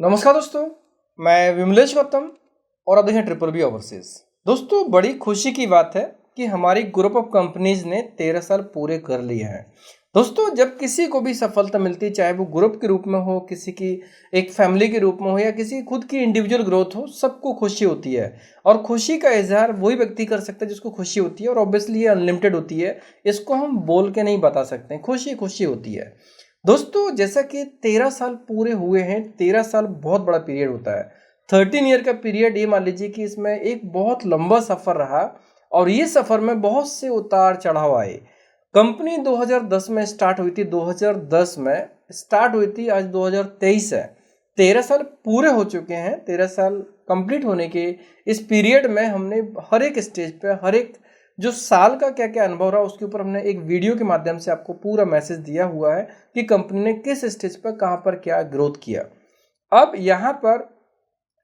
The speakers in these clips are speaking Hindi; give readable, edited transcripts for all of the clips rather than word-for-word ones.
नमस्कार दोस्तों, मैं विमलेश गौतम और आप देखें ट्रिपल बी ओवरसीज। दोस्तों, बड़ी खुशी की बात है कि हमारी ग्रुप ऑफ कंपनीज ने 13 साल पूरे कर लिए हैं। दोस्तों, जब किसी को भी सफलता मिलती है, चाहे वो ग्रुप के रूप में हो, किसी की एक फैमिली के रूप में हो या किसी खुद की इंडिविजुअल ग्रोथ हो, सबको खुशी होती है। और खुशी का इजहार वही व्यक्ति कर सकता है जिसको खुशी होती है, और ऑब्वियसली ये अनलिमिटेड होती है। इसको हम बोल के नहीं बता सकते, खुशी खुशी होती है। दोस्तों, जैसा कि 13 साल पूरे हुए हैं, 13 साल बहुत बड़ा पीरियड होता है। 13 ईयर का पीरियड, ये मान लीजिए कि इसमें एक बहुत लंबा सफ़र रहा और ये सफ़र में बहुत से उतार चढ़ाव आए। कंपनी 2010 में स्टार्ट हुई थी, 2010 में स्टार्ट हुई थी, आज 2023 है। 13 साल पूरे हो चुके हैं। 13 साल कंप्लीट होने के इस पीरियड में हमने हर एक स्टेज पे, हर एक जो साल का क्या क्या अनुभव रहा, उसके ऊपर हमने एक वीडियो के माध्यम से आपको पूरा मैसेज दिया हुआ है कि कंपनी ने किस स्टेज पर कहाँ पर क्या ग्रोथ किया। अब यहाँ पर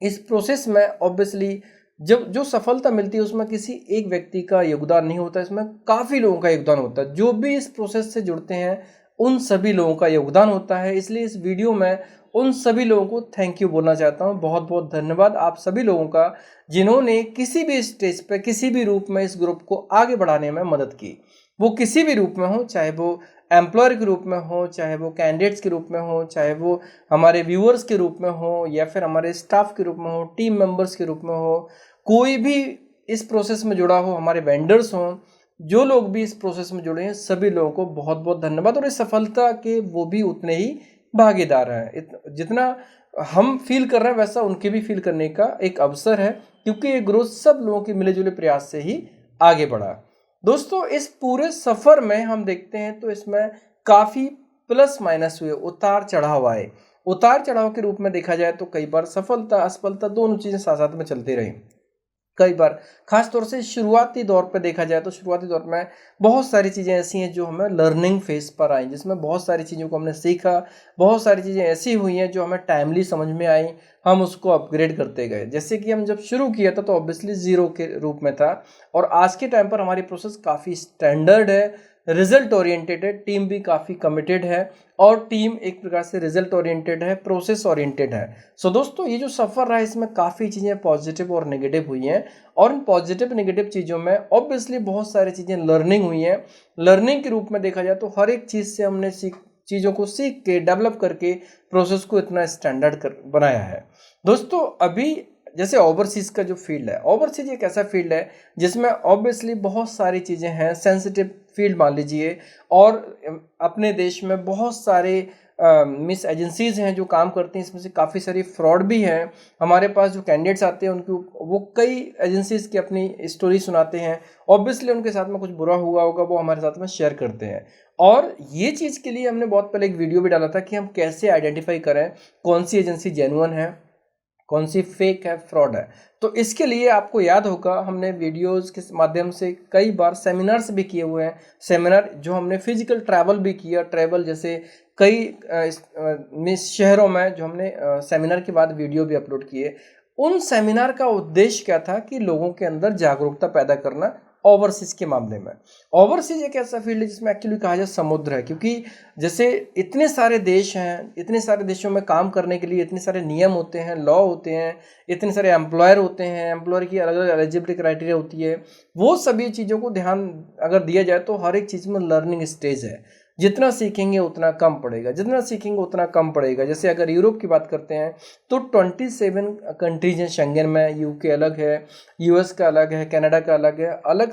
इस प्रोसेस में ऑब्वियसली जब जो सफलता मिलती है उसमें किसी एक व्यक्ति का योगदान नहीं होता, इसमें काफ़ी लोगों का योगदान होता है। जो भी इस प्रोसेस से जुड़ते हैं उन सभी लोगों का योगदान होता है। इसलिए इस वीडियो में उन सभी लोगों को थैंक यू बोलना चाहता हूँ। बहुत बहुत धन्यवाद आप सभी लोगों का, जिन्होंने किसी भी स्टेज पे, किसी भी रूप में इस ग्रुप को आगे बढ़ाने में मदद की। वो किसी भी रूप में हो, चाहे वो एम्प्लॉयर के रूप में हो, चाहे वो कैंडिडेट्स के रूप में हो, चाहे वो हमारे व्यूअर्स के रूप में हो, या फिर हमारे स्टाफ के रूप में हो, टीम मेंबर्स के रूप में हो, कोई भी इस प्रोसेस में जुड़ा हो, हमारे वेंडर्स हों, जो लोग भी इस प्रोसेस में जुड़े हैं, सभी लोगों को बहुत बहुत धन्यवाद। और इस सफलता के वो भी उतने ही भागीदार हैं। जितना हम फील कर रहे हैं वैसा उनके भी फील करने का एक अवसर है, क्योंकि ये ग्रोथ सब लोगों के मिले जुले प्रयास से ही आगे बढ़ा। दोस्तों, इस पूरे सफ़र में हम देखते हैं तो इसमें काफ़ी प्लस माइनस हुए, उतार चढ़ाव आए। उतार चढ़ाव के रूप में देखा जाए तो कई बार सफलता असफलता दोनों चीज़ें साथ साथ में चलती रही। कई बार खास तौर से शुरुआती दौर पर देखा जाए तो शुरुआती दौर में बहुत सारी चीज़ें ऐसी हैं जो हमें लर्निंग फेज पर आई, जिसमें बहुत सारी चीज़ों को हमने सीखा। बहुत सारी चीज़ें ऐसी हुई हैं जो हमें टाइमली समझ में आई, हम उसको अपग्रेड करते गए। जैसे कि हम जब शुरू किया था तो ऑब्वियसली ज़ीरो के रूप में था, और आज के टाइम पर हमारी प्रोसेस काफ़ी स्टैंडर्ड है, रिजल्ट ओरिएंटेड है, टीम भी काफ़ी कमिटेड है, और टीम एक प्रकार से रिजल्ट ओरिएंटेड है, प्रोसेस ओरिएंटेड है। सो दोस्तों, ये जो सफ़र रहा है इसमें काफ़ी चीज़ें पॉजिटिव और नेगेटिव हुई हैं, और इन पॉजिटिव नेगेटिव चीज़ों में ऑब्वियसली बहुत सारी चीज़ें लर्निंग हुई हैं। लर्निंग के रूप में देखा जाए तो हर एक चीज़ से हमने चीज़ों को सीख के डेवलप करके प्रोसेस को इतना स्टैंडर्ड बनाया है। दोस्तों, अभी जैसे ओवरसीज़ का जो फील्ड है, ओवरसीज एक ऐसा फील्ड है जिसमें ऑब्वियसली बहुत सारी चीज़ें हैं, सेंसिटिव फील्ड मान लीजिए, और अपने देश में बहुत सारे मिस एजेंसीज़ हैं जो काम करती हैं, इसमें से काफ़ी सारी फ्रॉड भी हैं। हमारे पास जो कैंडिडेट्स आते हैं उनकी वो कई एजेंसीज़ की अपनी स्टोरी सुनाते हैं। ऑब्वियसली उनके साथ में कुछ बुरा हुआ होगा, वो हमारे साथ में शेयर करते हैं। और ये चीज़ के लिए हमने बहुत पहले एक वीडियो भी डाला था कि हम कैसे आइडेंटिफाई करें कौन सी एजेंसी जेन्युइन है, कौन सी फेक है, फ्रॉड है। तो इसके लिए आपको याद होगा हमने वीडियोस के माध्यम से कई बार सेमिनार्स भी किए हुए हैं। सेमिनार जो हमने फिजिकल ट्रैवल भी किया, ट्रैवल जैसे कई शहरों में जो हमने सेमिनार के बाद वीडियो भी अपलोड किए। उन सेमिनार का उद्देश्य क्या था कि लोगों के अंदर जागरूकता पैदा करना ओवरसीज के मामले में। ओवरसीज एक ऐसा फील्ड है जिसमें एक्चुअली कहा जाए समुद्र है, क्योंकि जैसे इतने सारे देश हैं, इतने सारे देशों में काम करने के लिए इतने सारे नियम होते हैं, लॉ होते हैं, इतने सारे एम्प्लॉयर होते हैं, एम्प्लॉयर की अलग अलग एलिजिबिलिटी क्राइटेरिया होती है। वो सभी चीज़ों को ध्यान अगर दिया जाए तो हर एक चीज़ में लर्निंग स्टेज है। जितना सीखेंगे उतना कम पड़ेगा, जितना सीखेंगे उतना कम पड़ेगा। जैसे अगर यूरोप की बात करते हैं तो 27 कंट्रीज हैं शेंगन में, यूके अलग है, यूएस का अलग है, कनाडा का अलग है, अलग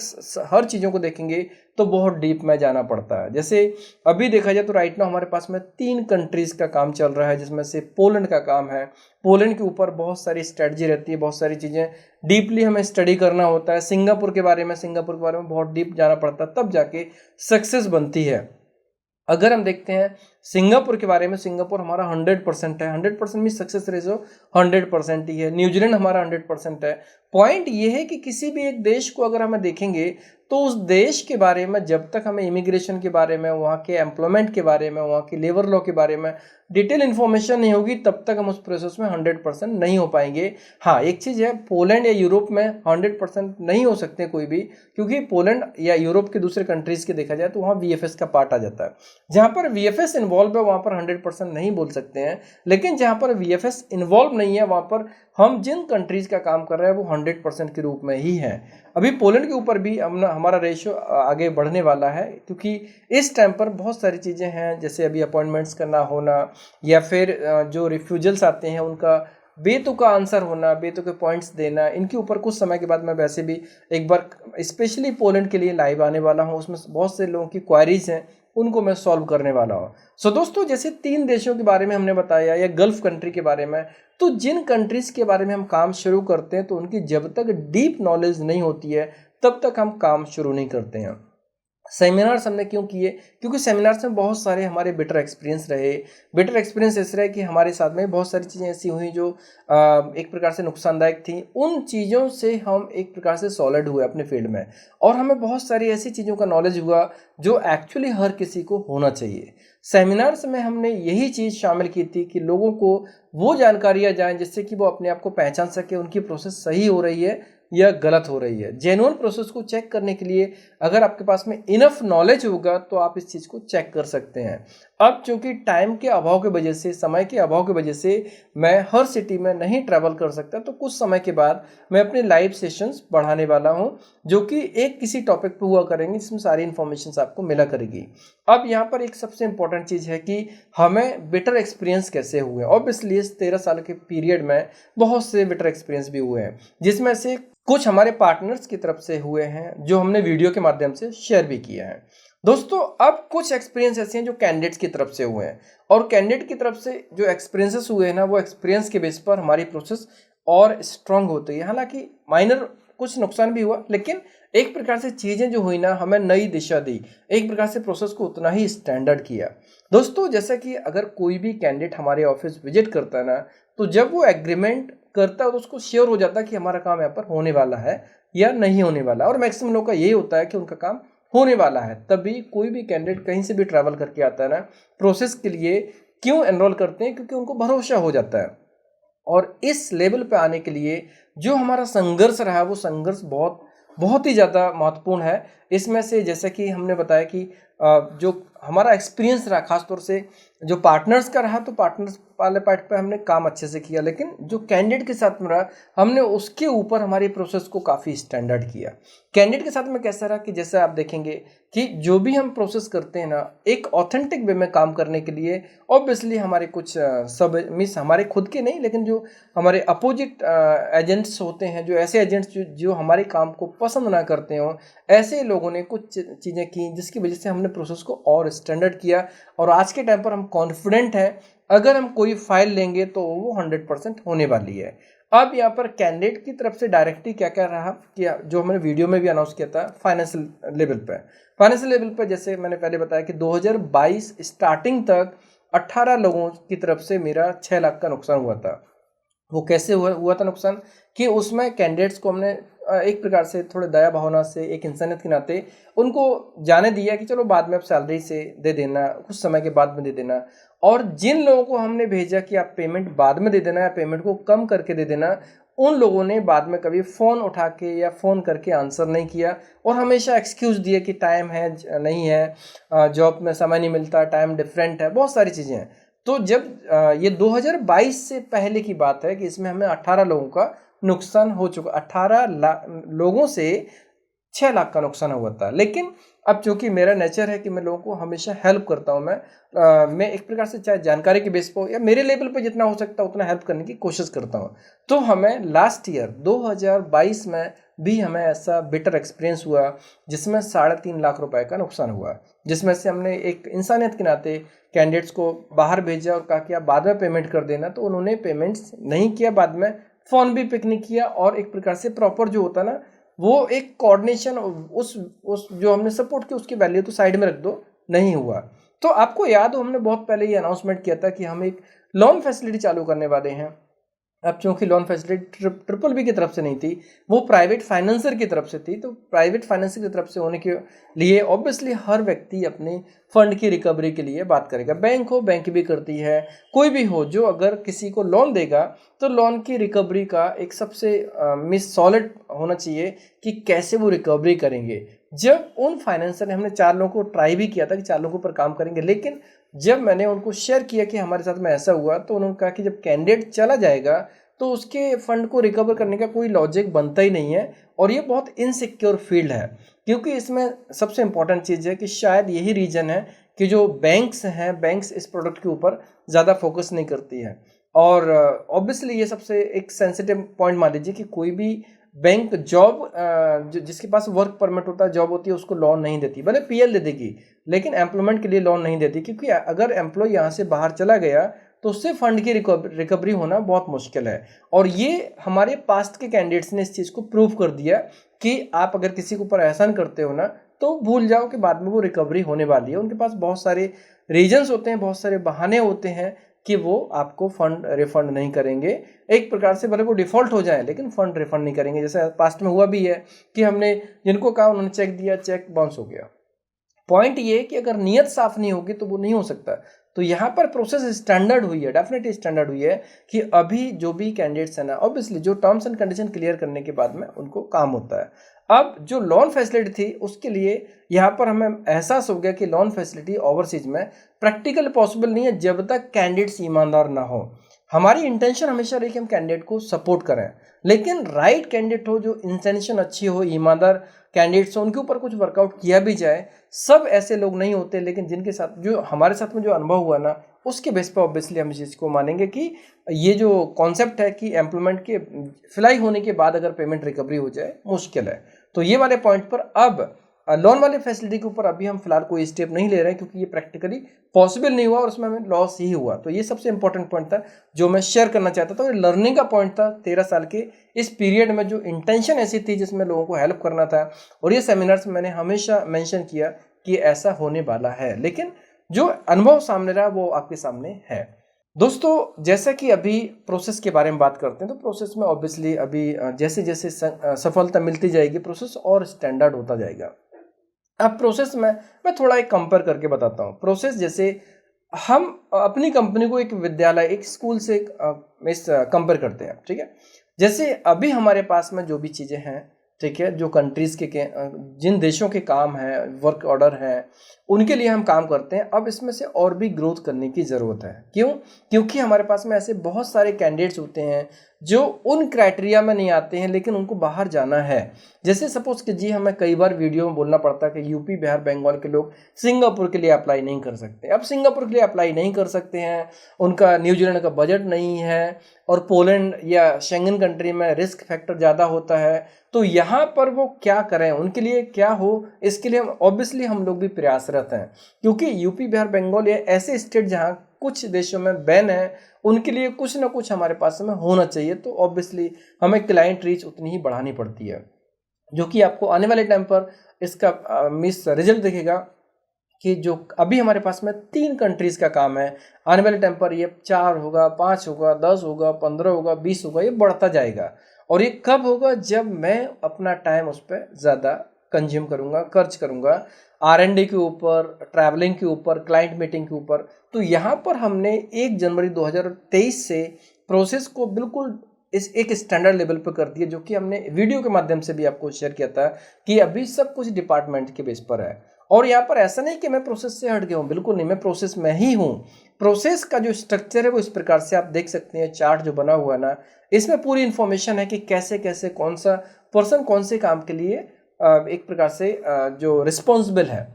हर चीज़ों को देखेंगे तो बहुत डीप में जाना पड़ता है। जैसे अभी देखा जाए तो राइट नाउ हमारे पास में 3 कंट्रीज़ का काम चल रहा है, जिसमें से पोलैंड का काम है। पोलैंड के ऊपर बहुत सारी स्ट्रेटजी रहती है, बहुत सारी चीज़ें डीपली हमें स्टडी करना होता है। सिंगापुर के बारे में बहुत डीप जाना पड़ता है, तब जाके सक्सेस बनती है। अगर हम देखते हैं सिंगापुर के बारे में, सिंगापुर हमारा 100% है, 100% में सक्सेस रेशो 100% ही है। न्यूजीलैंड हमारा 100% है। पॉइंट ये है कि किसी भी एक देश को अगर हमें देखेंगे तो उस देश के बारे में जब तक हमें इमिग्रेशन के बारे में, वहाँ के एम्प्लॉयमेंट के बारे में, वहाँ के लेबर लॉ के बारे में डिटेल इन्फॉर्मेशन नहीं होगी, तब तक हम उस प्रोसेस में 100% नहीं हो पाएंगे। हाँ, एक चीज़ है, पोलैंड या यूरोप में 100% नहीं हो सकते कोई भी, क्योंकि पोलैंड या यूरोप के दूसरे कंट्रीज़ के देखा जाए तो वहाँ VFS का पार्ट आ जाता है। जहाँ पर VFS इन्वॉल्व है वहाँ पर 100% नहीं बोल सकते हैं, लेकिन जहाँ पर वीएफएस इन्वॉल्व नहीं है वहाँ पर हम जिन कंट्रीज़ का काम कर रहे हैं वो 100% के रूप में ही है। अभी पोलैंड के ऊपर भी हमारा रेशियो आगे बढ़ने वाला है, क्योंकि इस टाइम पर बहुत सारी चीज़ें हैं, जैसे अभी अपॉइंटमेंट्स का ना होना, या फिर जो रिफ्यूजल्स आते हैं उनका बेतुका आंसर होना, बेतुके पॉइंट्स देना, इनके ऊपर कुछ समय के बाद मैं वैसे भी एक बार स्पेशली पोलैंड के लिए लाइव आने वाला हूँ। उसमें बहुत से लोगों की क्वारीज हैं, उनको मैं सॉल्व करने वाला हूँ। सो दोस्तों, जैसे 3 देशों के बारे में हमने बताया या गल्फ कंट्री के बारे में, तो जिन कंट्रीज़ के बारे में हम काम शुरू करते हैं तो उनकी जब तक डीप नॉलेज नहीं होती है तब तक हम काम शुरू नहीं करते हैं। सेमिनार्स हमने क्यों किए? क्योंकि सेमिनार्स में बहुत सारे हमारे बेटर एक्सपीरियंस रहे। बेटर एक्सपीरियंस इस रहे कि हमारे साथ में बहुत सारी चीज़ें ऐसी हुई जो एक प्रकार से नुकसानदायक थी। उन चीज़ों से हम एक प्रकार से सॉलिड हुए अपने फील्ड में, और हमें बहुत सारी ऐसी चीज़ों का नॉलेज हुआ जो एक्चुअली हर किसी को होना चाहिए। सेमिनार्स में हमने यही चीज़ शामिल की थी कि लोगों को वो जानकारियाँ जाएँ जिससे कि वो अपने आप को पहचान सके, उनकी प्रोसेस सही हो रही है या गलत हो रही है। जेन्युइन प्रोसेस को चेक करने के लिए अगर आपके पास में इनफ नॉलेज होगा तो आप इस चीज़ को चेक कर सकते हैं। अब चूंकि टाइम के अभाव की वजह से, समय के अभाव की वजह से मैं हर सिटी में नहीं ट्रैवल कर सकता, तो कुछ समय के बाद मैं अपने लाइव सेशंस बढ़ाने वाला हूं, जो कि एक किसी टॉपिक पे हुआ करेंगे जिसमें सारी इन्फॉर्मेशन आपको मिला करेगी। अब यहाँ पर एक सबसे इंपॉर्टेंट चीज़ है कि हमें बेटर एक्सपीरियंस कैसे हुए। ऑब्वियसली इस 13 साल के पीरियड में बहुत से बेटर एक्सपीरियंस भी हुए हैं, जिसमें से कुछ हमारे पार्टनर्स की तरफ से हुए हैं जो हमने वीडियो के माध्यम से शेयर भी किया है। दोस्तों, अब कुछ एक्सपीरियंस ऐसे हैं जो कैंडिडेट्स की तरफ से हुए हैं, और कैंडिडेट की तरफ से जो एक्सपीरियंसेस हुए हैं ना, वो एक्सपीरियंस के बेस पर हमारी प्रोसेस और स्ट्रांग होती है। हालांकि माइनर कुछ नुकसान भी हुआ, लेकिन एक प्रकार से चीज़ें जो हुई ना, हमें नई दिशा दी, एक प्रकार से प्रोसेस को उतना ही स्टैंडर्ड किया। दोस्तों, जैसा कि अगर कोई भी कैंडिडेट हमारे ऑफिस विजिट करता है ना, तो जब वो एग्रीमेंट करता है तो उसको श्योर हो जाता है कि हमारा काम यहाँ पर होने वाला है या नहीं होने वाला, और मैक्सिमम लोगों का यही होता है कि उनका काम होने वाला है। तभी कोई भी कैंडिडेट कहीं से भी ट्रैवल करके आता है ना, प्रोसेस के लिए क्यों एनरोल करते हैं? क्योंकि उनको भरोसा हो जाता है। और इस लेवल पे आने के लिए जो हमारा संघर्ष रहा, वो संघर्ष बहुत बहुत ही ज़्यादा महत्वपूर्ण है। इसमें से जैसे कि हमने बताया कि जो हमारा एक्सपीरियंस रहा, खासतौर से जो पार्टनर्स का रहा, तो पार्टनर्स वाले पार्ट पे हमने काम अच्छे से किया, लेकिन जो कैंडिडेट के साथ में रहा, हमने उसके ऊपर हमारी प्रोसेस को काफ़ी स्टैंडर्ड किया। कैंडिडेट के साथ में कैसा रहा कि जैसे आप देखेंगे कि जो भी हम प्रोसेस करते हैं ना, एक ऑथेंटिक वे में काम करने के लिए ऑब्वियसली हमारे कुछ सब मिस हमारे खुद के नहीं, लेकिन जो हमारे अपोजिट एजेंट्स होते हैं, जो ऐसे एजेंट्स जो हमारे काम को पसंद ना करते हो, ऐसे लोगों ने कुछ चीज़ें की जिसकी वजह से हमने प्रोसेस को और स्टैंडर्ड किया। और आज के टाइम पर हम कॉन्फिडेंट हैं, अगर हम कोई फाइल लेंगे तो वो 100% होने वाली है। अब यहाँ पर कैंडिडेट की तरफ से डायरेक्टली क्या क्या रहा कि जो हमने वीडियो में भी अनाउंस किया था, फाइनेंशियल लेवल पे जैसे मैंने पहले बताया कि 2022 स्टार्टिंग तक 18 लोगों की तरफ से मेरा 6 लाख का नुकसान हुआ था। वो कैसे हुआ था नुकसान कि उसमें कैंडिडेट्स को हमने एक प्रकार से थोड़े दया भावना से, एक इंसानियत के नाते उनको जाने दिया कि चलो बाद में आप सैलरी से दे देना, कुछ समय के बाद में दे देना। और जिन लोगों को हमने भेजा कि आप पेमेंट बाद में दे देना या पेमेंट को कम करके दे देना, उन लोगों ने बाद में कभी फ़ोन उठा के या फ़ोन करके आंसर नहीं किया, और हमेशा एक्सक्यूज़ दिए कि टाइम है नहीं है, जॉब में समय नहीं मिलता, टाइम डिफरेंट है, बहुत सारी चीज़ें हैं। तो जब ये 2022 से पहले की बात है कि इसमें हमें 18 लोगों का नुकसान हो चुका, 18 लोगों से 6 लाख का नुकसान हुआ था। लेकिन अब चूंकि मेरा नेचर है कि मैं लोगों को हमेशा हेल्प करता हूं, मैं एक प्रकार से चाहे जानकारी के बेस पर या मेरे लेवल पर जितना हो सकता है उतना हेल्प करने की कोशिश करता हूं। तो हमें लास्ट ईयर 2022 में भी हमें ऐसा बेटर एक्सपीरियंस हुआ जिसमें 3.5 लाख रुपए का नुकसान हुआ, जिसमें से हमने एक इंसानियत के नाते कैंडिडेट्स को बाहर भेजा और कहा कि आप बाद में पेमेंट कर देना, तो उन्होंने पेमेंट्स नहीं किया, बाद में फ़ोन भी पिक नहीं किया, और एक प्रकार से प्रॉपर जो होता ना, वो एक कोऑर्डिनेशन उस जो हमने सपोर्ट किया उसकी वैल्यू तो साइड में रख दो, नहीं हुआ। तो आपको याद हो, हमने बहुत पहले ये अनाउंसमेंट किया था कि हम एक लोन फैसिलिटी चालू करने वाले हैं। अब चूंकि लोन फैसिलिटी ट्रिपल बी की तरफ से नहीं थी, वो प्राइवेट फाइनेंसर की तरफ से थी, तो प्राइवेट फाइनेंसर की तरफ से होने के लिए ऑब्वियसली हर व्यक्ति अपने फंड की रिकवरी के लिए बात करेगा। बैंक हो, बैंक भी करती है, कोई भी हो, जो अगर किसी को लोन देगा तो लोन की रिकवरी का एक सबसे मिस सॉलिड होना चाहिए कि कैसे वो रिकवरी करेंगे। जब उन फाइनेंसर ने, हमने 4 लोगों को ट्राई भी किया था कि 4 लोगों पर काम करेंगे, लेकिन जब मैंने उनको शेयर किया कि हमारे साथ में ऐसा हुआ, तो उन्होंने कहा कि जब कैंडिडेट चला जाएगा तो उसके फंड को रिकवर करने का कोई लॉजिक बनता ही नहीं है, और ये बहुत इनसिक्योर फील्ड है। क्योंकि इसमें सबसे इंपॉर्टेंट चीज़ है कि शायद यही रीज़न है कि जो बैंक्स हैं, बैंक्स इस प्रोडक्ट के ऊपर ज़्यादा फोकस नहीं करती है। और ऑब्वियसली ये सबसे एक सेंसिटिव पॉइंट मान लीजिए कि कोई भी बैंक जॉब जिसके पास वर्क परमिट होता है, जॉब होती है, उसको लोन नहीं देती। भले पीएल दे देगी लेकिन एम्प्लॉयमेंट के लिए लोन नहीं देती, क्योंकि अगर एम्प्लॉय यहाँ से बाहर चला गया तो उससे फंड की रिकवरी होना बहुत मुश्किल है। और ये हमारे पास्ट के कैंडिडेट्स ने इस चीज़ को प्रूव कर दिया कि आप अगर किसी के ऊपर एहसान करते हो ना, तो भूल जाओ कि बाद में वो रिकवरी होने वाली है। उनके पास बहुत सारे रीजंस होते हैं, बहुत सारे बहाने होते हैं कि वो आपको फंड रिफंड नहीं करेंगे। एक प्रकार से भले वो डिफ़ॉल्ट हो जाए लेकिन फंड रिफंड नहीं करेंगे। जैसे पास्ट में हुआ भी है कि हमने जिनको कहा उन्होंने चेक दिया, चेक बाउंस हो गया। पॉइंट ये है कि अगर नीयत साफ नहीं होगी तो वो नहीं हो सकता। तो यहाँ पर प्रोसेस स्टैंडर्ड हुई है, डेफिनेटली स्टैंडर्ड हुई है कि अभी जो भी कैंडिडेट्स हैं ना, ऑब्वियसली जो टर्म्स एंड कंडीशन क्लियर करने के बाद में उनको काम होता है। अब जो लोन फैसिलिटी थी उसके लिए यहाँ पर हमें एहसास हो गया कि लोन फैसिलिटी ओवरसीज में प्रैक्टिकल पॉसिबल नहीं है जब तक कैंडिडेट्स ईमानदार ना हो। हमारी इंटेंशन हमेशा रही कि हम कैंडिडेट को सपोर्ट करें, लेकिन राइट कैंडिडेट हो, जो इंटेंशन अच्छी हो, ईमानदार कैंडिडेट्स हो, उनके ऊपर कुछ वर्कआउट किया भी जाए। सब ऐसे लोग नहीं होते, लेकिन जिनके साथ जो हमारे साथ में जो अनुभव हुआ ना, उसके बेस पर ऑब्वियसली हम इस चीज़ को मानेंगे कि ये जो कॉन्सेप्ट है कि एम्प्लॉयमेंट के फिलाई होने के बाद अगर पेमेंट रिकवरी हो जाए मुश्किल है। तो ये वाले पॉइंट पर अब लोन वाले फैसिलिटी के ऊपर अभी हम फिलहाल कोई स्टेप नहीं ले रहे हैं, क्योंकि ये प्रैक्टिकली पॉसिबल नहीं हुआ और उसमें हमें लॉस ही हुआ। तो ये सबसे इंपॉर्टेंट पॉइंट था जो मैं शेयर करना चाहता था, और लर्निंग का पॉइंट था 13 साल के इस पीरियड में। जो इंटेंशन ऐसी थी जिसमें लोगों को हेल्प करना था, और ये सेमिनार्स में मैंने हमेशा मेंशन किया कि ऐसा होने वाला है, लेकिन जो अनुभव सामने रहा वो आपके सामने है। दोस्तों, जैसा कि अभी प्रोसेस के बारे में बात करते हैं, तो प्रोसेस में ऑब्वियसली अभी जैसे जैसे सफलता मिलती जाएगी प्रोसेस और स्टैंडर्ड होता जाएगा। अब प्रोसेस में मैं थोड़ा एक कंपेयर करके बताता हूँ। प्रोसेस जैसे हम अपनी कंपनी को एक विद्यालय, एक स्कूल से कंपेयर करते हैं, ठीक है। जैसे अभी हमारे पास में जो भी चीज़ें हैं, ठीक है, जो कंट्रीज़ के जिन देशों के काम हैं, वर्क ऑर्डर हैं, उनके लिए हम काम करते हैं। अब इसमें से और भी ग्रोथ करने की ज़रूरत है। क्यों? क्योंकि हमारे पास में ऐसे बहुत सारे कैंडिडेट्स होते हैं जो उन क्राइटेरिया में नहीं आते हैं, लेकिन उनको बाहर जाना है। जैसे सपोज कि जी हमें कई बार वीडियो में बोलना पड़ता है कि यूपी, बिहार, बंगाल के लोग सिंगापुर के लिए अप्लाई नहीं कर सकते। अब सिंगापुर के लिए अप्लाई नहीं कर सकते हैं, उनका न्यूजीलैंड का बजट नहीं है, और पोलैंड या शेंगन कंट्री में रिस्क फैक्टर ज़्यादा होता है। तो यहाँ पर वो क्या करें, उनके लिए क्या हो, इसके लिए हम ऑब्वियसली हम लोग भी प्रयासरत हैं। क्योंकि यूपी, बिहार, बंगाल ये ऐसे स्टेट जहाँ कुछ देशों में बैन है, उनके लिए कुछ ना कुछ हमारे पास में होना चाहिए। तो ऑब्वियसली हमें क्लाइंट रीच उतनी ही बढ़ानी पड़ती है, जो कि आपको आने वाले टाइम पर इसका मिस रिजल्ट दिखेगा कि जो अभी हमारे पास में 3 कंट्रीज़ का काम है, आने वाले टाइम पर ये 4 होगा, 5 होगा, 10 होगा, 15 होगा, 20 होगा, ये बढ़ता जाएगा। और ये कब होगा? जब मैं अपना टाइम उस पर ज़्यादा कंज्यूम करूँगा, खर्च करूँगा, R&D के ऊपर, ट्रैवलिंग के ऊपर, क्लाइंट मीटिंग के ऊपर। तो यहाँ पर हमने 1 जनवरी 2023 से प्रोसेस को बिल्कुल इस एक स्टैंडर्ड लेवल पर कर दिया, जो कि हमने वीडियो के माध्यम से भी आपको शेयर किया था कि अभी सब कुछ डिपार्टमेंट के बेस पर है। और यहाँ पर ऐसा नहीं कि मैं प्रोसेस से हट गया हूँ, बिल्कुल नहीं, मैं प्रोसेस में ही हूँ। प्रोसेस का जो स्ट्रक्चर है वो इस प्रकार से आप देख सकते हैं, चार्ट जो बना हुआ है ना, इसमें पूरी इन्फॉर्मेशन है कि कैसे कैसे कौन सा पर्सन कौन से काम के लिए एक प्रकार से जो रिस्पॉन्सिबल है।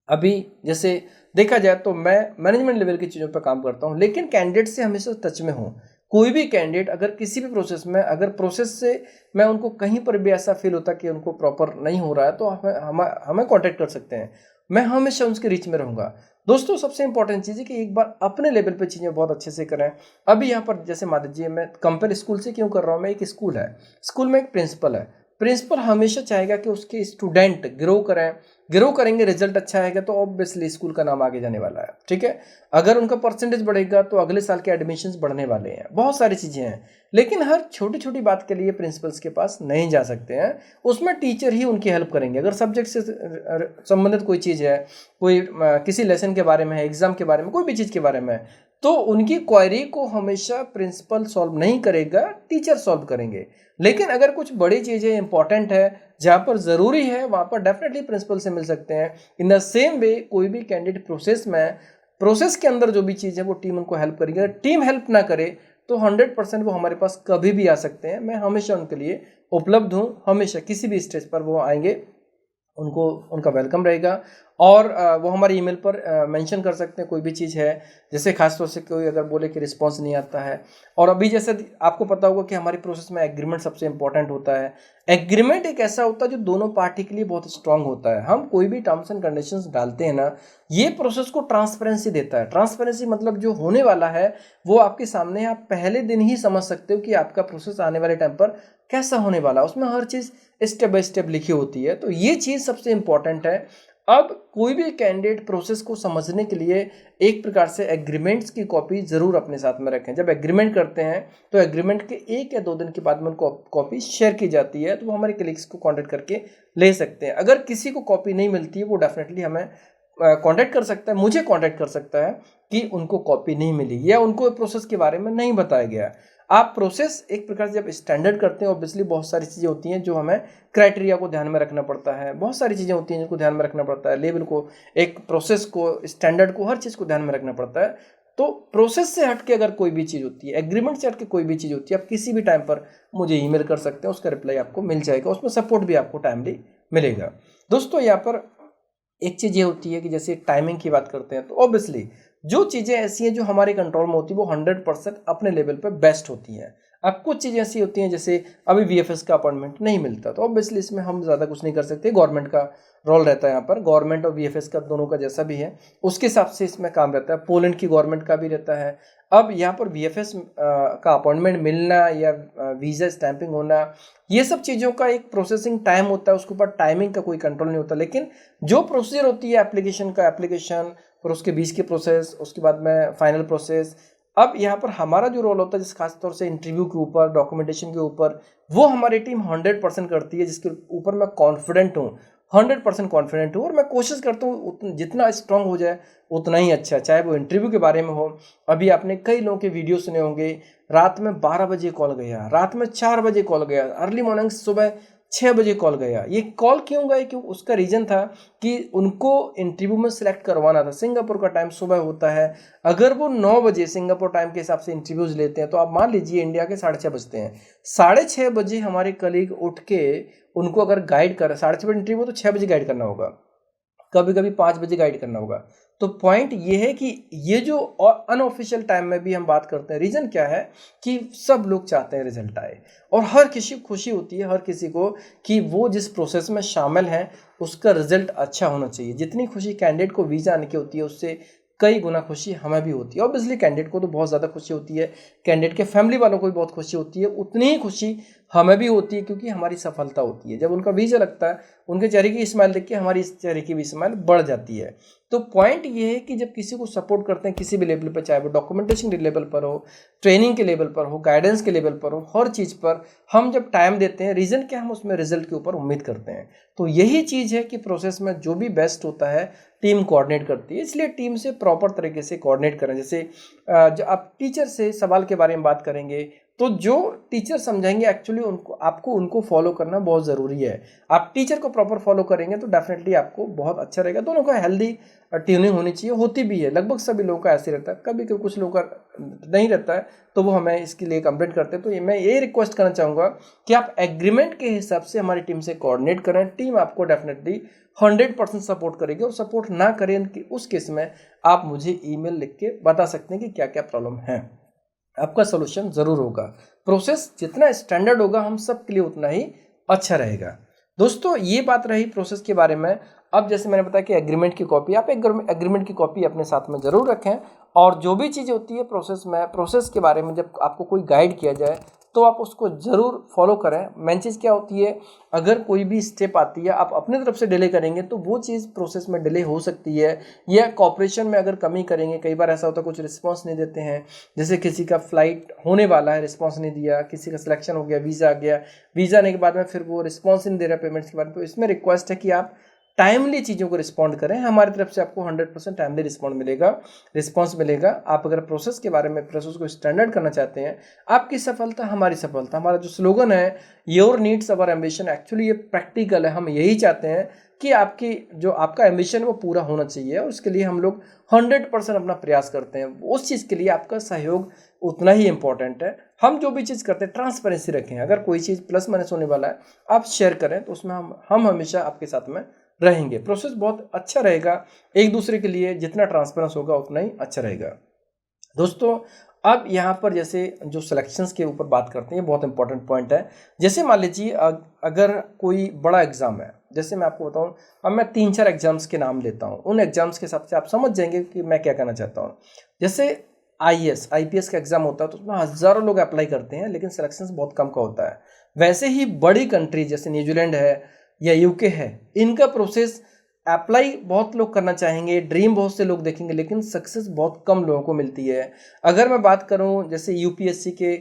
अभी जैसे देखा जाए तो मैं मैनेजमेंट लेवल की चीज़ों पर काम करता हूँ, लेकिन कैंडिडेट से हमेशा टच में हूँ। कोई भी कैंडिडेट अगर किसी भी प्रोसेस में, अगर प्रोसेस से मैं उनको कहीं पर भी ऐसा फील होता कि उनको प्रॉपर नहीं हो रहा है, तो हमें कांटेक्ट कर सकते हैं। मैं हमेशा उसके रीच में रहूँगा। दोस्तों, सबसे इंपॉर्टेंट चीज़ है कि एक बार अपने लेवल पे चीज़ें बहुत अच्छे से करें। अभी यहाँ पर जैसे मान लीजिए मैं कंपेयर स्कूल से क्यों कर रहा हूँ, मैं एक स्कूल है, स्कूल में एक प्रिंसिपल है। प्रिंसिपल हमेशा चाहेगा कि उसके स्टूडेंट ग्रो करेंगे, रिजल्ट अच्छा आएगा तो ऑब्वियसली स्कूल का नाम आगे जाने वाला है, ठीक है। अगर उनका परसेंटेज बढ़ेगा तो अगले साल के एडमिशन्स बढ़ने वाले हैं, बहुत सारी चीज़ें हैं। लेकिन हर छोटी छोटी बात के लिए प्रिंसिपल्स के पास नहीं जा सकते हैं, उसमें टीचर ही उनकी हेल्प करेंगे। अगर सब्जेक्ट से संबंधित कोई चीज़ है, कोई किसी लेसन के बारे में है, एग्जाम के बारे में, कोई भी चीज़ के बारे में, तो उनकी क्वेरी को हमेशा प्रिंसिपल सॉल्व नहीं करेगा, टीचर सॉल्व करेंगे। लेकिन अगर कुछ बड़ी चीज़ें इंपॉर्टेंट है, जहाँ पर ज़रूरी है, वहाँ पर डेफिनेटली प्रिंसिपल से मिल सकते हैं। इन द सेम वे कोई भी कैंडिडेट प्रोसेस में प्रोसेस के अंदर जो भी चीज़ है वो टीम उनको हेल्प करेगी। अगर टीम हेल्प ना करे तो 100% वो हमारे पास कभी भी आ सकते हैं। मैं हमेशा उनके लिए उपलब्ध हूँ, हमेशा किसी भी स्टेज पर वो आएंगे उनको उनका वेलकम रहेगा। और वो हमारे ईमेल पर मेंशन कर सकते हैं कोई भी चीज़ है, जैसे खासतौर से कोई अगर बोले कि रिस्पांस नहीं आता है। और अभी जैसे आपको पता होगा कि हमारी प्रोसेस में एग्रीमेंट सबसे इंपॉर्टेंट होता है। एग्रीमेंट एक ऐसा होता है जो दोनों पार्टी के लिए बहुत स्ट्रांग होता है। हम कोई भी टर्म्स एंड कंडीशंस डालते हैं ना, ये प्रोसेस को ट्रांसपेरेंसी देता है। ट्रांसपेरेंसी मतलब जो होने वाला है वो आपके सामने है, आप पहले दिन ही समझ सकते हो कि आपका प्रोसेस आने वाले टाइम पर कैसा होने वाला है। उसमें हर चीज़ स्टेप बाय स्टेप लिखी होती है, तो ये चीज़ सबसे इंपॉर्टेंट है। अब कोई भी कैंडिडेट प्रोसेस को समझने के लिए एक प्रकार से एग्रीमेंट्स की कॉपी ज़रूर अपने साथ में रखें। जब एग्रीमेंट करते हैं तो एग्रीमेंट के 1 या 2 दिन के बाद में उनको कॉपी शेयर की जाती है, तो वो हमारे कलीग्स को कॉन्टेक्ट करके ले सकते हैं। अगर किसी को कॉपी नहीं मिलती है वो डेफिनेटली हमें कॉन्टेक्ट कर सकता है, मुझे कॉन्टेक्ट कर सकता है कि उनको कॉपी नहीं मिली या उनको प्रोसेस के बारे में नहीं बताया गया। आप प्रोसेस एक प्रकार से जब स्टैंडर्ड करते हैं, ऑब्वियसली बहुत सारी चीज़ें होती हैं जो हमें क्राइटेरिया को ध्यान में रखना पड़ता है, बहुत सारी चीज़ें होती हैं जिनको ध्यान में रखना पड़ता है, लेवल को, एक प्रोसेस को, स्टैंडर्ड को, हर चीज़ को ध्यान में रखना पड़ता है। तो प्रोसेस से हट के अगर कोई भी चीज़ होती है, एग्रीमेंट से हट के कोई भी चीज़ होती है, आप किसी भी टाइम पर मुझे ईमेल कर सकते हैं, उसका रिप्लाई आपको मिल जाएगा, उसमें सपोर्ट भी आपको टाइमली मिलेगा। दोस्तों यहाँ पर एक चीज़ ये होती है कि जैसे टाइमिंग की बात करते हैं तो ऑब्वियसली जो चीज़ें ऐसी हैं जो हमारे कंट्रोल में होती है वो 100% अपने लेवल पे बेस्ट होती हैं। अब कुछ चीज़ें ऐसी होती हैं जैसे अभी वीएफएस का अपॉइंटमेंट नहीं मिलता, तो ऑब्वियसली इसमें हम ज़्यादा कुछ नहीं कर सकते, गवर्नमेंट का रोल रहता है यहाँ पर। गवर्नमेंट और वीएफएस का दोनों का जैसा भी है उसके हिसाब से इसमें काम रहता है। पोलैंड की गवर्नमेंट का भी रहता है। अब यहाँ पर वीएफएस का अपॉइंटमेंट मिलना या वीज़ा स्टैंपिंग होना, ये सब चीज़ों का एक प्रोसेसिंग टाइम होता है, उसके ऊपर टाइमिंग का कोई कंट्रोल नहीं होता। लेकिन जो प्रोसीजर होती है एप्लीकेशन का, एप्लीकेशन और उसके बीच के प्रोसेस, उसके बाद में फाइनल प्रोसेस, अब यहाँ पर हमारा जो रोल होता है जिस खासतौर से इंटरव्यू के ऊपर, डॉक्यूमेंटेशन के ऊपर, वो हमारी टीम 100% करती है, जिसके ऊपर मैं कॉन्फिडेंट हूँ, 100% कॉन्फिडेंट हूँ। और मैं कोशिश करता हूँ जितना स्ट्रांग हो जाए उतना ही अच्छा, चाहे वो इंटरव्यू के बारे में हो। अभी आपने कई लोगों के वीडियो सुने होंगे, रात में 12 बजे कॉल गया, रात में 4 बजे कॉल गया, अर्ली मॉर्निंग सुबह 6 बजे कॉल गया। ये कॉल क्यों गए? क्यों? उसका रीज़न था कि उनको इंटरव्यू में सिलेक्ट करवाना था। सिंगापुर का टाइम सुबह होता है, अगर वो 9 बजे सिंगापुर टाइम के हिसाब से इंटरव्यूज़ लेते हैं तो आप मान लीजिए इंडिया के 6:30 बजते हैं, 6:30 बजे हमारे कलीग उठ के उनको अगर गाइड कर, 6:30 बजे इंटरव्यू तो 6 बजे गाइड करना होगा, कभी कभी 5 बजे गाइड करना होगा। तो पॉइंट ये है कि ये जो अनऑफिशियल टाइम में भी हम बात करते हैं, रीज़न क्या है कि सब लोग चाहते हैं रिजल्ट आए और हर किसी को खुशी होती है, हर किसी को, कि वो जिस प्रोसेस में शामिल हैं उसका रिजल्ट अच्छा होना चाहिए। जितनी खुशी कैंडिडेट को वीज़ा आने की होती है उससे कई गुना खुशी हमें भी होती है। ऑब्वियसली कैंडिडेट को तो बहुत ज़्यादा खुशी होती है, कैंडिडेट के फैमिली वालों को भी बहुत खुशी होती है, उतनी ही खुशी हमें भी होती है क्योंकि हमारी सफलता होती है। जब उनका वीज़ा लगता है उनके चेहरे की स्माइल देख के हमारी इस चेहरे की भी स्माइल बढ़ जाती है। तो पॉइंट ये है कि जब किसी को सपोर्ट करते हैं किसी भी लेवल पर, चाहे वो डॉक्यूमेंटेशन के लेवल पर हो, ट्रेनिंग के लेवल पर हो, गाइडेंस के लेवल पर हो, हर चीज़ पर हम जब टाइम देते हैं, रीज़न क्या, हम उसमें रिजल्ट के ऊपर उम्मीद करते हैं। तो यही चीज़ है कि प्रोसेस में जो भी बेस्ट होता है टीम कोऑर्डिनेट करती है, इसलिए टीम से प्रॉपर तरीके से कोऑर्डिनेट करें। जैसे जो आप टीचर से सवाल के बारे में बात करेंगे तो जो टीचर समझाएंगे एक्चुअली आपको उनको फॉलो करना बहुत ज़रूरी है। आप टीचर को प्रॉपर फॉलो करेंगे तो डेफिनेटली आपको बहुत अच्छा रहेगा। दोनों का हेल्दी ट्यूनिंग होनी चाहिए, होती भी है, लगभग सभी लोगों का ऐसे रहता है, कभी कभी कुछ लोगों का नहीं रहता है तो वो हमें इसके लिए कंप्लेंट करते हैं। तो मैं ये रिक्वेस्ट करना चाहूँगा कि आप एग्रीमेंट के हिसाब से हमारी टीम से कोऑर्डिनेट करें। टीम आपको डेफिनेटली 100% सपोर्ट करेगी, और सपोर्ट ना करें कि उस केस में आप मुझे ईमेल लिख के बता सकते हैं कि क्या क्या प्रॉब्लम है, आपका सोल्यूशन ज़रूर होगा। प्रोसेस जितना स्टैंडर्ड होगा हम सब के लिए उतना ही अच्छा रहेगा। दोस्तों ये बात रही प्रोसेस के बारे में। अब जैसे मैंने बताया कि एग्रीमेंट की कॉपी, आप एग्रीमेंट की कॉपी अपने साथ में ज़रूर रखें। और जो भी चीज़ होती है प्रोसेस में, प्रोसेस के बारे में जब आपको कोई गाइड किया जाए तो आप उसको ज़रूर फॉलो करें। मेन चीज़ क्या होती है, अगर कोई भी स्टेप आती है आप अपनी तरफ से डिले करेंगे तो वो चीज़ प्रोसेस में डिले हो सकती है, या कॉपरेशन में अगर कमी करेंगे। कई बार ऐसा होता है कुछ रिस्पांस नहीं देते हैं, जैसे किसी का फ्लाइट होने वाला है, रिस्पांस नहीं दिया, किसी का सिलेक्शन हो गया, वीज़ा आ गया, वीज़ा आने के बाद में फिर वो रिस्पांस नहीं दे रहा पेमेंट्स के बाद में। तो इसमें रिक्वेस्ट है कि आप टाइमली चीज़ों को रिस्पॉन्ड करें। हमारी तरफ से आपको 100% टाइमली रिस्पॉन्स मिलेगा। आप अगर प्रोसेस के बारे में, प्रोसेस को स्टैंडर्ड करना चाहते हैं, आपकी सफलता हमारी सफलता। हमारा जो स्लोगन है your needs our ambition, actually ये प्रैक्टिकल है। हम यही चाहते हैं कि आपका एम्बिशन वो पूरा होना चाहिए, और उसके लिए हम लोग 100% अपना प्रयास करते हैं। उस चीज़ के लिए आपका सहयोग उतना ही इम्पोर्टेंट है। हम जो भी चीज़ करते हैं ट्रांसपेरेंसी रखें। अगर कोई चीज़ प्लस माइनस होने वाला है, आप शेयर करें, तो उसमें हम हमेशा आपके साथ में रहेंगे। प्रोसेस बहुत अच्छा रहेगा, एक दूसरे के लिए जितना ट्रांसपेरेंस होगा उतना ही अच्छा रहेगा। दोस्तों, अब यहाँ पर जैसे जो सिलेक्शंस के ऊपर बात करते हैं, ये बहुत इंपॉर्टेंट पॉइंट है। जैसे मान लीजिए अगर कोई बड़ा एग्जाम है, जैसे मैं आपको बताऊं, अब मैं 3-4 एग्जाम्स के नाम लेता हूं, उन एग्जाम्स के हिसाब से आप समझ जाएंगे कि मैं क्या कहना चाहता हूं। जैसे IPS का एग्जाम होता है, तो उसमें हज़ारों लोग अप्लाई करते हैं, लेकिन सिलेक्शंस बहुत कम का होता है। वैसे ही बड़ी कंट्री जैसे न्यूजीलैंड है या UK है, इनका प्रोसेस अप्लाई बहुत लोग करना चाहेंगे, ड्रीम बहुत से लोग देखेंगे, लेकिन सक्सेस बहुत कम लोगों को मिलती है। अगर मैं बात करूं जैसे UPSC के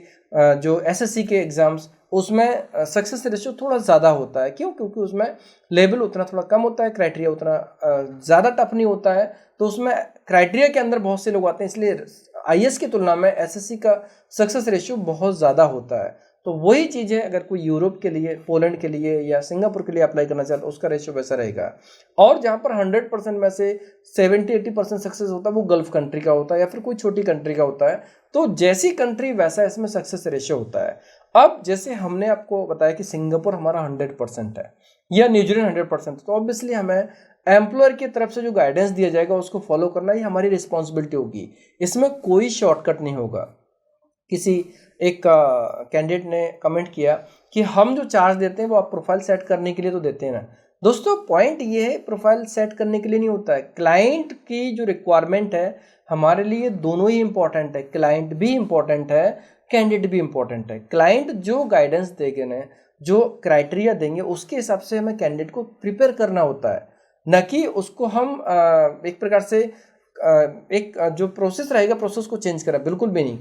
जो SSC के एग्ज़ाम्स, उसमें सक्सेस रेशियो थोड़ा ज़्यादा होता है। क्यों? क्योंकि उसमें लेवल उतना थोड़ा कम होता है, क्राइटेरिया उतना ज़्यादा टफ नहीं होता है, तो उसमें क्राइटेरिया के अंदर बहुत से लोग आते हैं, इसलिए IAS की तुलना में SSC का सक्सेस रेशियो बहुत ज़्यादा होता है। तो वही चीज़ है, अगर कोई यूरोप के लिए, पोलैंड के लिए या सिंगापुर के लिए अप्लाई करना चाहता है, उसका रेशियो वैसा रहेगा। और जहाँ पर 100% में से 70-80% सक्सेस होता है, वो गल्फ कंट्री का होता है या फिर कोई छोटी कंट्री का होता है। तो जैसी कंट्री वैसा इसमें सक्सेस रेशियो होता है। अब जैसे हमने आपको बताया कि सिंगापुर हमारा 100% है या न्यूजीलैंड 100%, तो ऑब्वियसली हमें एम्प्लॉयर की तरफ से जो गाइडेंस दिया जाएगा उसको फॉलो करना ही हमारी रिस्पॉन्सिबिलिटी होगी। इसमें कोई शॉर्टकट नहीं होगा। किसी एक कैंडिडेट ने कमेंट किया कि हम जो चार्ज देते हैं वो आप प्रोफाइल सेट करने के लिए तो देते हैं ना। दोस्तों, पॉइंट ये है, प्रोफाइल सेट करने के लिए नहीं होता है। क्लाइंट की जो रिक्वायरमेंट है हमारे लिए दोनों ही इंपॉर्टेंट है। क्लाइंट भी इंपॉर्टेंट है, कैंडिडेट भी इंपॉर्टेंट है। क्लाइंट जो गाइडेंस देंगे ना, जो क्राइटेरिया देंगे, उसके हिसाब से हमें कैंडिडेट को प्रिपेयर करना होता है, न कि उसको हम एक प्रकार से एक जो प्रोसेस रहेगा प्रोसेस को चेंज करा, बिल्कुल भी नहीं।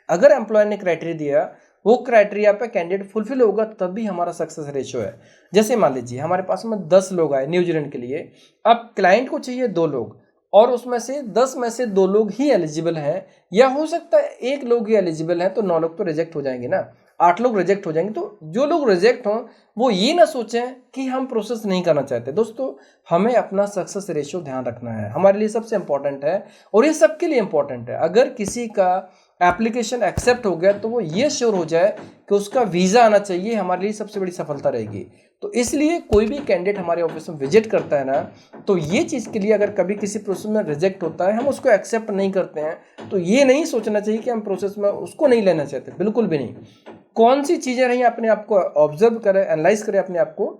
अगर एम्प्लॉयर ने क्राइटेरिया दिया, वो क्राइटेरिया पे कैंडिडेट फुलफिल होगा, तब भी हमारा सक्सेस रेशियो है। जैसे मान लीजिए हमारे पास में 10 लोग आए न्यूजीलैंड के लिए, अब क्लाइंट को चाहिए 2 लोग, और उसमें से 10 में से 2 लोग ही एलिजिबल हैं, या हो सकता है 1 लोग ही एलिजिबल हैं, तो 9 लोग तो रिजेक्ट हो जाएंगे ना, 8 लोग रिजेक्ट हो जाएंगे। तो जो लोग रिजेक्ट हों वो ये ना सोचें कि हम प्रोसेस नहीं करना चाहते। दोस्तों, हमें अपना सक्सेस रेशियो ध्यान रखना है, हमारे लिए सबसे इंपॉर्टेंट है, और ये सबके लिए इंपॉर्टेंट है। अगर किसी का एप्लीकेशन एक्सेप्ट हो गया तो वो ये श्योर हो जाए कि उसका वीज़ा आना चाहिए, हमारे लिए सबसे बड़ी सफलता रहेगी। तो इसलिए कोई भी कैंडिडेट हमारे ऑफिस में विजिट करता है ना, तो ये चीज़ के लिए, अगर कभी किसी प्रोसेस में रिजेक्ट होता है, हम उसको एक्सेप्ट नहीं करते हैं, तो ये नहीं सोचना चाहिए कि हम प्रोसेस में उसको नहीं लेना चाहते, बिल्कुल भी नहीं। कौन सी चीज़ें रही अपने आप को ऑब्जर्व करें, एनालाइज करें अपने आप को,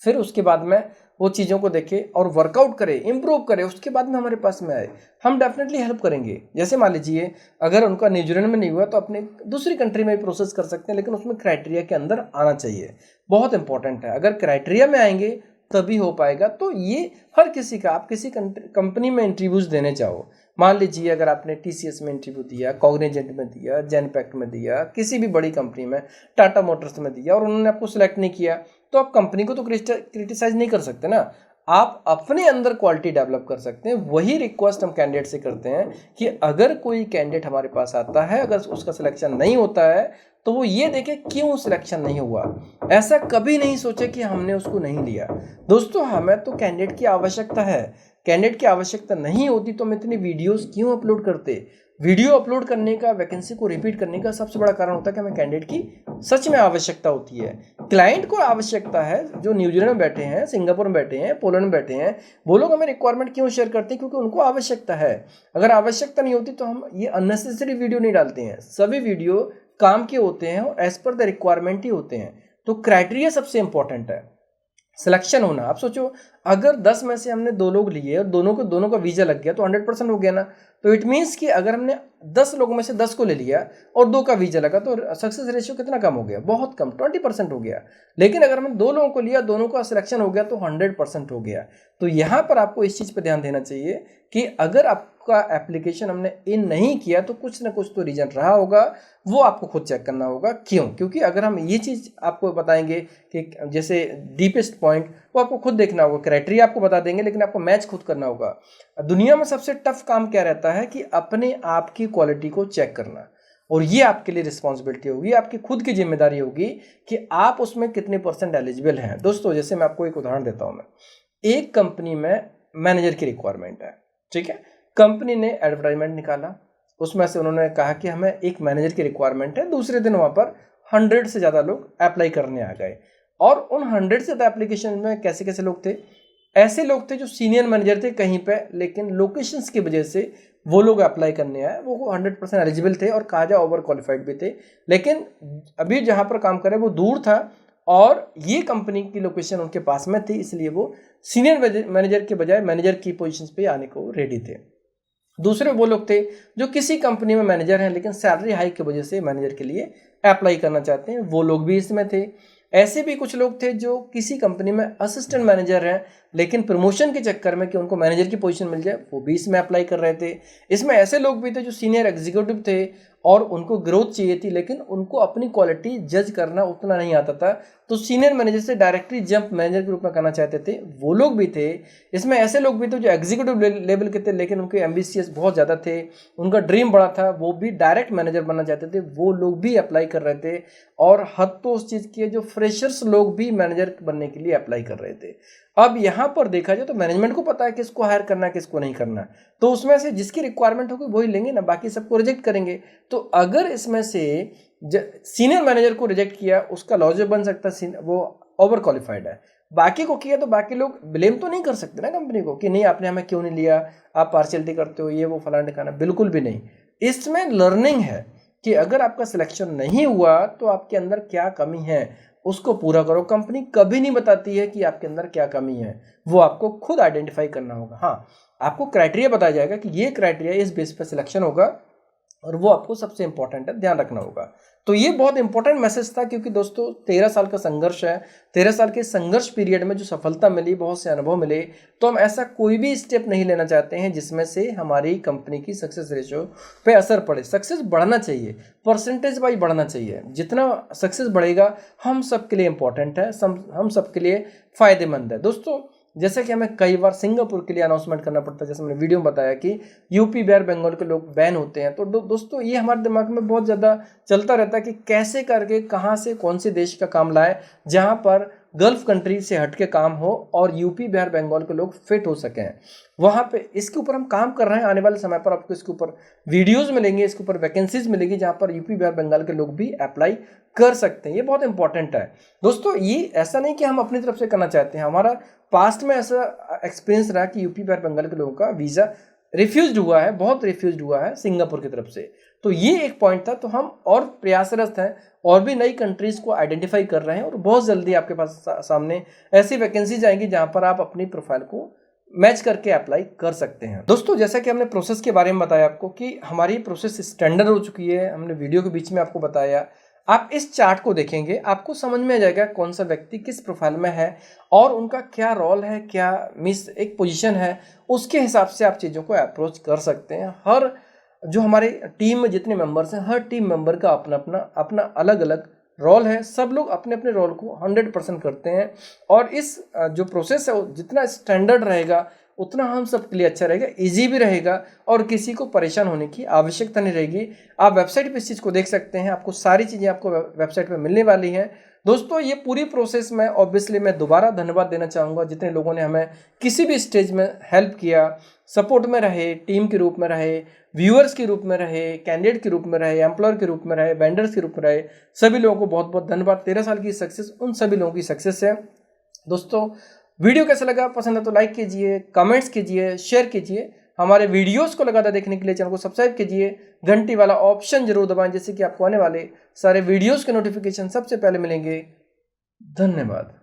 फिर उसके बाद में वो चीज़ों को देखें और वर्कआउट करें, इंप्रूव करें, उसके बाद में हमारे पास में आए, हम डेफिनेटली हेल्प करेंगे। जैसे मान लीजिए अगर उनका न्यूजीलैंड में नहीं हुआ तो अपने दूसरी कंट्री में भी प्रोसेस कर सकते हैं, लेकिन उसमें क्राइटेरिया के अंदर आना चाहिए, बहुत इंपॉर्टेंट है। अगर क्राइटेरिया में आएंगे तभी हो पाएगा। तो ये हर किसी का, आप किसी कंपनी में इंटरव्यूज़ देने जाओ, मान लीजिए अगर आपने TCS में इंटरव्यू दिया, कॉग्निजेंट में दिया, जेनपैक्ट में दिया, किसी भी बड़ी कंपनी में, टाटा मोटर्स में दिया, और उन्होंने आपको सिलेक्ट नहीं किया, तो आप कंपनी को तो क्रिटिसाइज नहीं कर सकते ना, आप अपने अंदर क्वालिटी डेवलप कर सकते हैं। वही रिक्वेस्ट हम कैंडिडेट से करते हैं कि अगर कोई कैंडिडेट हमारे पास आता है, अगर उसका सिलेक्शन नहीं होता है, तो वो ये देखे क्यों सिलेक्शन नहीं हुआ। ऐसा कभी नहीं सोचे कि हमने उसको नहीं लिया। दोस्तों, हमें तो कैंडिडेट की आवश्यकता है। कैंडिडेट की आवश्यकता नहीं होती तो हम इतनी वीडियोस क्यों अपलोड करते। वीडियो अपलोड करने का, वैकेंसी को रिपीट करने का सबसे बड़ा कारण होता है कि हमें कैंडिडेट की सच में आवश्यकता होती है। क्लाइंट को आवश्यकता है, जो न्यूजीलैंड में बैठे हैं, सिंगापुर में बैठे हैं, पोलैंड में बैठे हैं, वो लोग हमें रिक्वायरमेंट क्यों शेयर करते हैं? क्योंकि उनको आवश्यकता है। अगर आवश्यकता नहीं होती तो हम ये अननेसेसरी वीडियो नहीं डालते हैं। सभी वीडियो काम के होते हैं और एज पर द रिक्वायरमेंट ही होते हैं। तो क्राइटेरिया सबसे इंपॉर्टेंट है, सिलेक्शन होना। आप सोचो, अगर 10 में से हमने 2 लोग लिए और दोनों का वीज़ा लग गया तो 100% हो गया ना। तो इट मीन्स कि अगर हमने 10 लोगों में से 10 को ले लिया और 2 का वीज़ा लगा, तो सक्सेस रेशियो कितना कम हो गया? बहुत कम, 20% हो गया। लेकिन अगर हमने 2 लोगों को लिया, दोनों का सिलेक्शन हो गया, तो 100% हो गया। तो यहाँ पर आपको इस चीज़ पर ध्यान देना चाहिए कि अगर आप आपका एप्लीकेशन हमने इन नहीं किया तो कुछ ना कुछ तो रीज़न रहा होगा, वो आपको खुद चेक करना होगा। क्यों? क्योंकि अगर हम ये चीज़ आपको बताएंगे कि जैसे डीपेस्ट पॉइंट, वो आपको खुद देखना होगा। क्राइटेरिया आपको बता देंगे लेकिन आपको मैच खुद करना होगा। दुनिया में सबसे टफ काम क्या रहता है कि अपने आप की क्वालिटी को चेक करना, और ये आपके लिए रिस्पॉन्सिबिलिटी होगी, आपकी खुद की जिम्मेदारी होगी कि आप उसमें कितने % एलिजिबल हैं। दोस्तों जैसे मैं आपको एक उदाहरण देता हूँ, मैं एक कंपनी में मैनेजर की रिक्वायरमेंट है, ठीक है। कंपनी ने एडवर्टाइजमेंट निकाला, उसमें से उन्होंने कहा कि हमें एक मैनेजर की रिक्वायरमेंट है। दूसरे दिन वहाँ पर 100 से ज़्यादा लोग अप्लाई करने आ गए, और उन 100 से ज़्यादा एप्लीकेशन में कैसे कैसे लोग थे? ऐसे लोग थे जो सीनियर मैनेजर थे कहीं पे, लेकिन लोकेशंस की वजह से वो लोग अप्लाई करने आए, वो 100% एलिजिबल थे और कहा जाए ओवर क्वालिफाइड भी थे, लेकिन अभी जहाँ पर काम कर रहे वो दूर था और ये कंपनी की लोकेशन उनके पास में थी, इसलिए वो सीनियर मैनेजर के बजाय मैनेजर की पोजीशंस पे आने को रेडी थे। दूसरे वो लोग थे जो किसी कंपनी में मैनेजर हैं लेकिन सैलरी हाइक की वजह से मैनेजर के लिए अप्लाई करना चाहते हैं, वो लोग भी इसमें थे। ऐसे भी कुछ लोग थे जो किसी कंपनी में असिस्टेंट मैनेजर हैं लेकिन प्रमोशन के चक्कर में कि उनको मैनेजर की पोजीशन मिल जाए, वो भी इसमें अप्लाई कर रहे थे। इसमें ऐसे लोग भी थे जो सीनियर एग्जीक्यूटिव थे और उनको ग्रोथ चाहिए थी, लेकिन उनको अपनी क्वालिटी जज करना उतना नहीं आता था, तो सीनियर मैनेजर से डायरेक्टली जंप मैनेजर के रूप में करना चाहते थे, वो लोग भी थे। इसमें ऐसे लोग भी थे जो एग्जीक्यूटिव लेवल के थे लेकिन उनके एम्बिशियस बहुत ज़्यादा थे, उनका ड्रीम बड़ा था, वो भी डायरेक्ट मैनेजर बनना चाहते थे, वो लोग भी अप्लाई कर रहे थे। और हद तो उस चीज़ की है जो फ्रेशर्स लोग भी मैनेजर बनने के लिए अप्लाई कर रहे थे। अब यहाँ पर देखा जाए तो मैनेजमेंट को पता है किसको हायर करना है किसको नहीं करना, तो उसमें से जिसकी रिक्वायरमेंट होगी वही लेंगे ना, बाकी सबको रिजेक्ट करेंगे। तो अगर इसमें से सीनियर मैनेजर को रिजेक्ट किया, उसका लॉजिक बन सकता है वो ओवर क्वालिफाइड है, बाकी को किया तो बाकी लोग ब्लेम तो नहीं कर सकते ना कंपनी को कि नहीं आपने हमें क्यों नहीं लिया, आप पार्शियलिटी करते हो, ये वो फलाना ठिकाना, बिल्कुल भी नहीं। इसमें लर्निंग है कि अगर आपका सिलेक्शन नहीं हुआ तो आपके अंदर क्या कमी है उसको पूरा करो। कंपनी कभी नहीं बताती है कि आपके अंदर क्या कमी है, वो आपको खुद आइडेंटिफाई करना होगा। हाँ, आपको क्राइटेरिया बताया जाएगा कि ये क्राइटेरिया इस बेस पर सिलेक्शन होगा, और वो आपको सबसे इंपॉर्टेंट है, ध्यान रखना होगा। तो ये बहुत इंपॉर्टेंट मैसेज था, क्योंकि दोस्तों 13 साल का संघर्ष है। 13 साल के संघर्ष पीरियड में जो सफलता मिली, बहुत से अनुभव मिले, तो हम ऐसा कोई भी स्टेप नहीं लेना चाहते हैं जिसमें से हमारी कंपनी की सक्सेस रेशियो पे असर पड़े। सक्सेस बढ़ना चाहिए, परसेंटेज वाइज बढ़ना चाहिए। जितना सक्सेस बढ़ेगा हम सबके लिए इंपॉर्टेंट है, हम सबके लिए फ़ायदेमंद है। दोस्तों जैसे कि हमें कई बार सिंगापुर के लिए अनाउंसमेंट करना पड़ता है, जैसे मैंने वीडियो में बताया कि यूपी बिहार बंगाल के लोग बैन होते हैं, तो दोस्तों ये हमारे दिमाग में बहुत ज़्यादा चलता रहता है कि कैसे करके कहाँ से कौन से देश का काम लाए जहाँ पर गल्फ कंट्री से हट के काम हो और यूपी बिहार बंगाल के लोग फिट हो सकें वहाँ पे। इसके ऊपर हम काम कर रहे हैं, आने वाले समय पर आपको इसके ऊपर वीडियोज़ मिलेंगे, इसके ऊपर वैकेंसीज मिलेगी जहाँ पर यूपी बिहार बंगाल के लोग भी अप्लाई कर सकते हैं। ये बहुत इंपॉर्टेंट है दोस्तों। ये ऐसा नहीं कि हम अपनी तरफ से करना चाहते हैं, हमारा पास्ट में ऐसा एक्सपीरियंस रहा कि यूपी बिहार बंगाल के लोगों का वीज़ा रिफ्यूज हुआ है, बहुत रिफ्यूज हुआ है सिंगापुर की तरफ से। तो ये एक पॉइंट था। तो हम और प्रयासरत हैं और भी नई कंट्रीज़ को आइडेंटिफाई कर रहे हैं, और बहुत जल्दी आपके पास सामने ऐसी वैकेंसीज आएंगी जहाँ पर आप अपनी प्रोफाइल को मैच करके अप्लाई कर सकते हैं। दोस्तों जैसा कि हमने प्रोसेस के बारे में बताया आपको कि हमारी प्रोसेस स्टैंडर्ड हो चुकी है, हमने वीडियो के बीच में आपको बताया। आप इस चार्ट को देखेंगे आपको समझ में आ जाएगा कौन सा व्यक्ति किस प्रोफाइल में है और उनका क्या रोल है, क्या एक पोजीशन है, उसके हिसाब से आप चीज़ों को अप्रोच कर सकते हैं। हर जो हमारे टीम में जितने मेंबर्स हैं, हर टीम मेंबर का अपना अलग अलग रोल है। सब लोग अपने अपने रोल को 100% करते हैं, और इस जो प्रोसेस है जितना स्टैंडर्ड रहेगा उतना हम सब के लिए अच्छा रहेगा, इजी भी रहेगा, और किसी को परेशान होने की आवश्यकता नहीं रहेगी। आप वेबसाइट पे इस चीज़ को देख सकते हैं, आपको सारी चीज़ें आपको वेबसाइट पे मिलने वाली हैं। दोस्तों ये पूरी प्रोसेस में ऑब्वियसली मैं दोबारा धन्यवाद देना चाहूँगा जितने लोगों ने हमें किसी भी स्टेज में हेल्प किया, सपोर्ट में रहे, टीम के रूप में रहे, व्यूअर्स के रूप में रहे, कैंडिडेट के रूप में रहे, एम्प्लॉयर के रूप में रहे, वेंडर्स के रूप में रहे, सभी लोगों को बहुत बहुत धन्यवाद। 13 साल की सक्सेस उन सभी लोगों की सक्सेस है। दोस्तों वीडियो कैसा लगा, पसंद है तो लाइक कीजिए, कमेंट्स कीजिए, शेयर कीजिए। हमारे वीडियोस को लगातार देखने के लिए चैनल को सब्सक्राइब कीजिए, घंटी वाला ऑप्शन जरूर दबाएं जिससे कि आपको आने वाले सारे वीडियोस के नोटिफिकेशन सबसे पहले मिलेंगे। धन्यवाद।